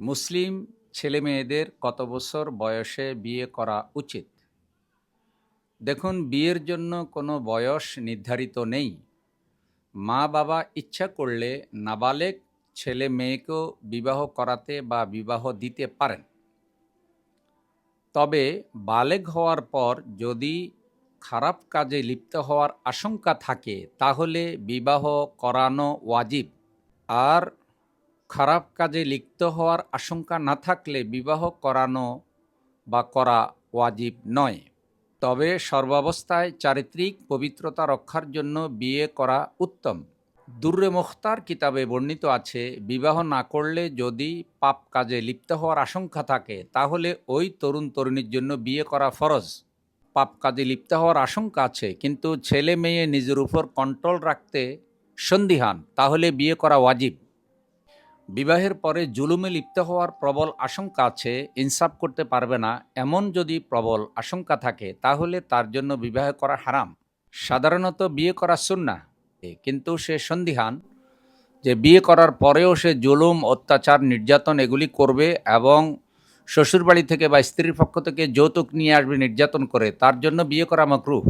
মুসলিম ছেলেমেয়েদের কত বছর বয়সে বিয়ে করা উচিত? দেখুন, বিয়ের জন্য কোনো বয়স নির্ধারিত নেই। মা বাবা ইচ্ছা করলে নাবালেগ ছেলে মেয়েকেও বিবাহ করাতে বা বিবাহ দিতে পারেন। তবে বালেগ হওয়ার পর যদি খারাপ কাজে লিপ্ত হওয়ার আশঙ্কা থাকে তাহলে বিবাহ করানো ওয়াজিব। আর খারাপ কাজে লিপ্ত হওয়ার আশঙ্কা না থাকলে বিবাহ করানো বা করা ওয়াজিব নয়। তবে সর্বাবস্থায় চারিত্রিক পবিত্রতা রক্ষার জন্য বিয়ে করা উত্তম। দুর্রে মুখতার কিতাবে বর্ণিত আছে, বিবাহ না করলে যদি পাপ কাজে লিপ্ত হওয়ার আশঙ্কা থাকে তাহলে ওই তরুণ তরুণীর জন্য বিয়ে করা ফরজ। পাপ কাজে লিপ্ত হওয়ার আশঙ্কা আছে কিন্তু ছেলে মেয়ে নিজের উপর কন্ট্রোল রাখতে সন্দিহান, তাহলে বিয়ে করা ওয়াজিব। বিবাহের পরে জুলুমে লিপ্ত হওয়ার প্রবল আশঙ্কা আছে, ইনসাফ করতে পারবে না, এমন যদি প্রবল আশঙ্কা থাকে তাহলে তার জন্য বিবাহ করা হারাম। সাধারণত বিয়ে করা সুন্নাহ, কিন্তু সে সন্দিহান যে বিয়ে করার পরেও সে জুলুম, অত্যাচার, নির্যাতন এগুলি করবে এবং শ্বশুরবাড়ি থেকে বা স্ত্রীর পক্ষ থেকে যৌতুক নিয়ে আসবে নির্যাতন করে, তার জন্য বিয়ে করা মাকরুহ।